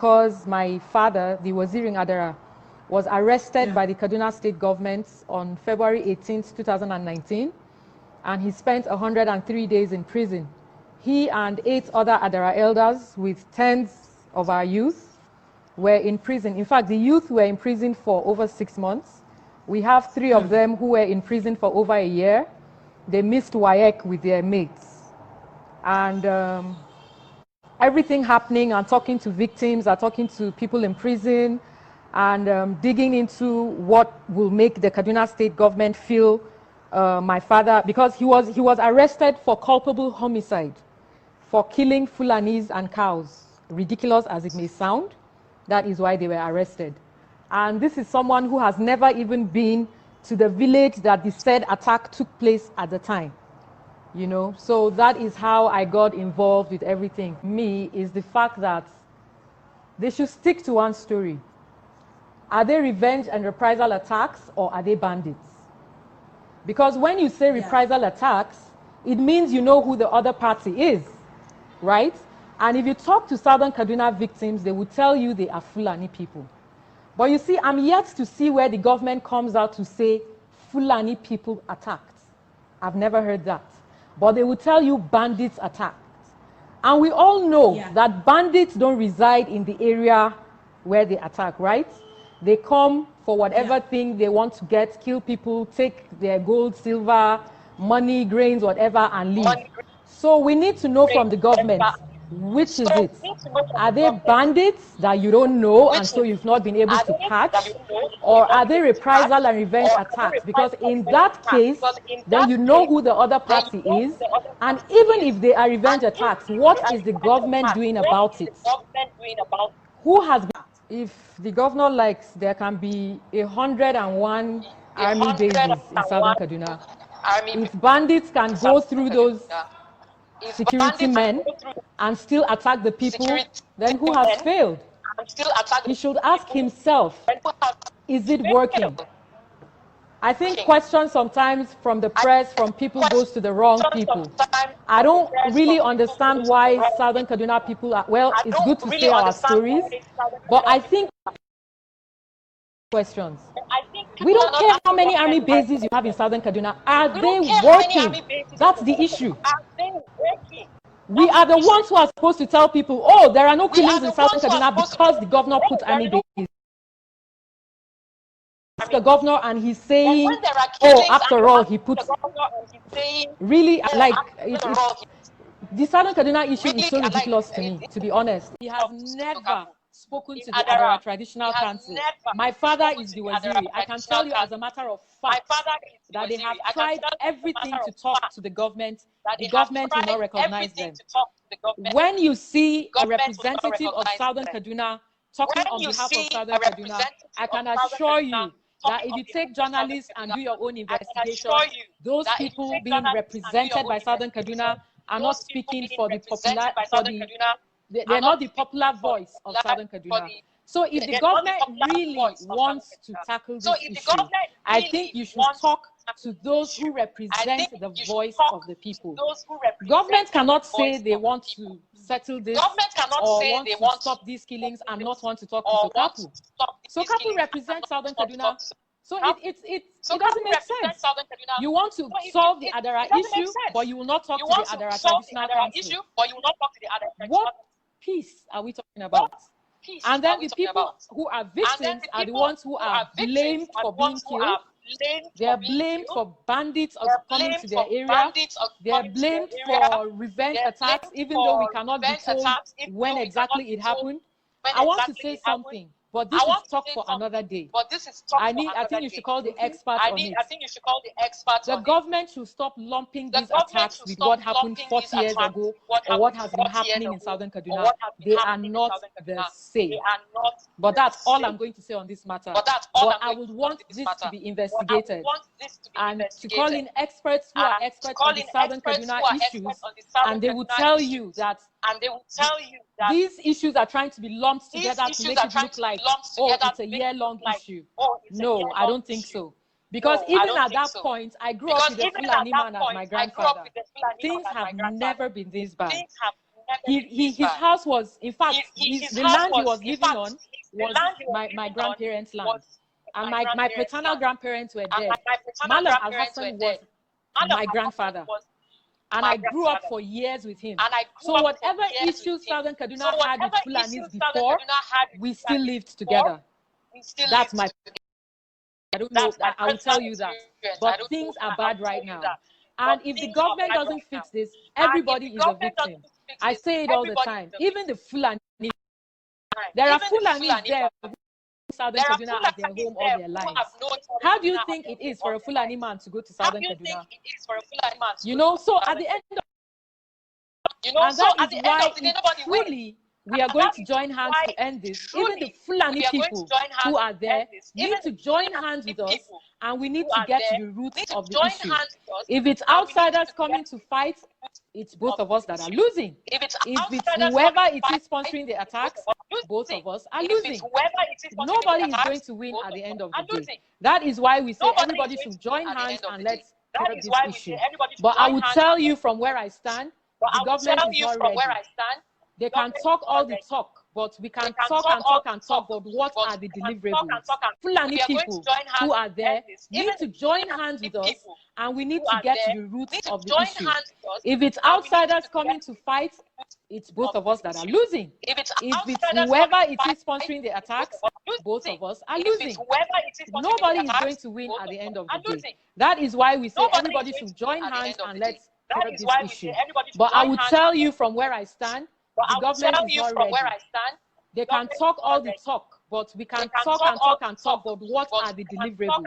because my father, the Waziri Adara, was arrested by the Kaduna state government on February 18th, 2019, and he spent 103 days in prison. He and 8 other Adara elders with tens of our youth were in prison. In fact, the youth were in prison for over 6 months. We have 3 of them who were in prison for over a year. They missed WAEC with their mates. And everything happening and talking to victims and talking to people in prison and digging into what will make the Kaduna state government feel my father, because he was arrested for culpable homicide, for killing Fulanis and cows. Ridiculous as it may sound, that is why they were arrested. And this is someone who has never even been to the village that the said attack took place at the time. You know, so that is how I got involved with everything. Me is the fact that they should stick to one story. Are they revenge and reprisal attacks, or are they bandits? Because when you say reprisal attacks, it means you know who the other party is, right? And if you talk to Southern Kaduna victims, they will tell you they are Fulani people. But you see, I'm yet to see where the government comes out to say Fulani people attacked. I've never heard that. But they will tell you bandits attacked. And we all know that bandits don't reside in the area where they attack, right? They come for whatever thing they want to get, kill people, take their gold, silver, money, grains, whatever, and leave. So we need to know from the government, which is it? Are they bandits that you don't know and so you've not been able to catch? Or are they reprisal and revenge attacks? Because in that case, then you know who the other party is. And even if they are revenge attacks, what is the government doing about it? Who has been? If the governor likes, there can be 101 army bases in Southern Kaduna. If bandits can go through those security men and still attack the people, then who has failed? He should ask himself, is it working? I think questions sometimes from the press, from people, goes to the wrong people. I don't really understand why Southern Kaduna people are, well, it's good to say our stories, but I think questions. We don't care how many army bases you have in Southern Kaduna. Are they working? That's the issue. We are the ones who are supposed to tell people, oh, there are no killings in Southern Kaduna because the governor put army bases. The governor and he's saying, oh, after all, he put really like the Southern Kaduna issue is so ridiculous to me, to be honest. He has never spoken to the Adara Traditional Council. My father is the Waziri. I can tell you as a matter of fact that they have tried everything to talk to the government. The government will not recognize them. When you see a representative of Southern Kaduna talking on behalf of Southern Kaduna, I can assure you that if you take journalists and do your own investigation, those people being represented by Southern Kaduna are not speaking for the popular, they're not the popular voice of Southern Kaduna. So if the government really wants to tackle this issue, I think you should talk to those who represent the voice of the people. Government cannot say they want to settle this or want to stop these killings and not want to talk to Sokapu. Sokapu represents Southern Kaduna. So it doesn't make sense. You want to solve the Adara issue, but you will not talk to the Adara Traditional Council. What peace are we talking about? And then the people who are victims are the ones who are blamed for being killed. They are blamed for bandits coming to their area. They are blamed for revenge attacks, even though we cannot be told when exactly it happened. I want to say something, but this is talk for another day. I think you should call the experts on it. The government should stop lumping these attacks with what happened 40 years ago or what has been happening in Southern Kaduna. They are not the same. But that's all I'm going to say on this matter. But I would want this to be investigated and to call in experts who are experts on the Southern Kaduna issues, and they will tell you that these issues are trying to be lumped together to make it look like, oh, it's a year-long issue. No, I don't think so. Because even at that point, I grew up with a Fulani man as my grandfather. Things have never been this bad. His house was, in fact, the land he was living on was my grandparents' land. And my paternal grandparents were dead. Malam Al-Hassan was my grandfather. And I grew up for years with him. So whatever issues Southern Kaduna had with Fulanis before, we still lived together. That's my... I don't know, I will tell you that. But things are bad right now. And if the government doesn't fix this, everybody is a victim. I say it all the time. Even the Fulani. There are Fulanis there who Southern Kaduna as their home all their lives. How do you think it is for a Fulani man to go to Southern Kaduna? You know, so at the end of and that is why if truly we are going to join hands to end this. Even the Fulani people who are there need to join hands with us, and we need to get to the roots of the issue. If it's outsiders coming to fight, it's both of us that are losing. If it's whoever it is sponsoring the attacks, both of us are losing. Nobody is going to win at the end of the day. That is why we say everybody should join hands and let's curb this issue. But I would tell you from where I stand, the government is not ready. They can talk all the talk, but we can talk and talk and talk, but what are the deliverables? Fulani people who are there need to join hands with us, and we need to get to the roots of the issue. If it's outsiders coming to fight, it's both of us that are losing. If it's whoever it is sponsoring the attacks, both of us are losing. Nobody is going to win at the end of the day. That is why we say everybody should join hands and let's curb this issue. But I would tell you from where I stand, the government is not ready. They can talk all the talk, but we can talk and talk and talk, but what are the deliverables?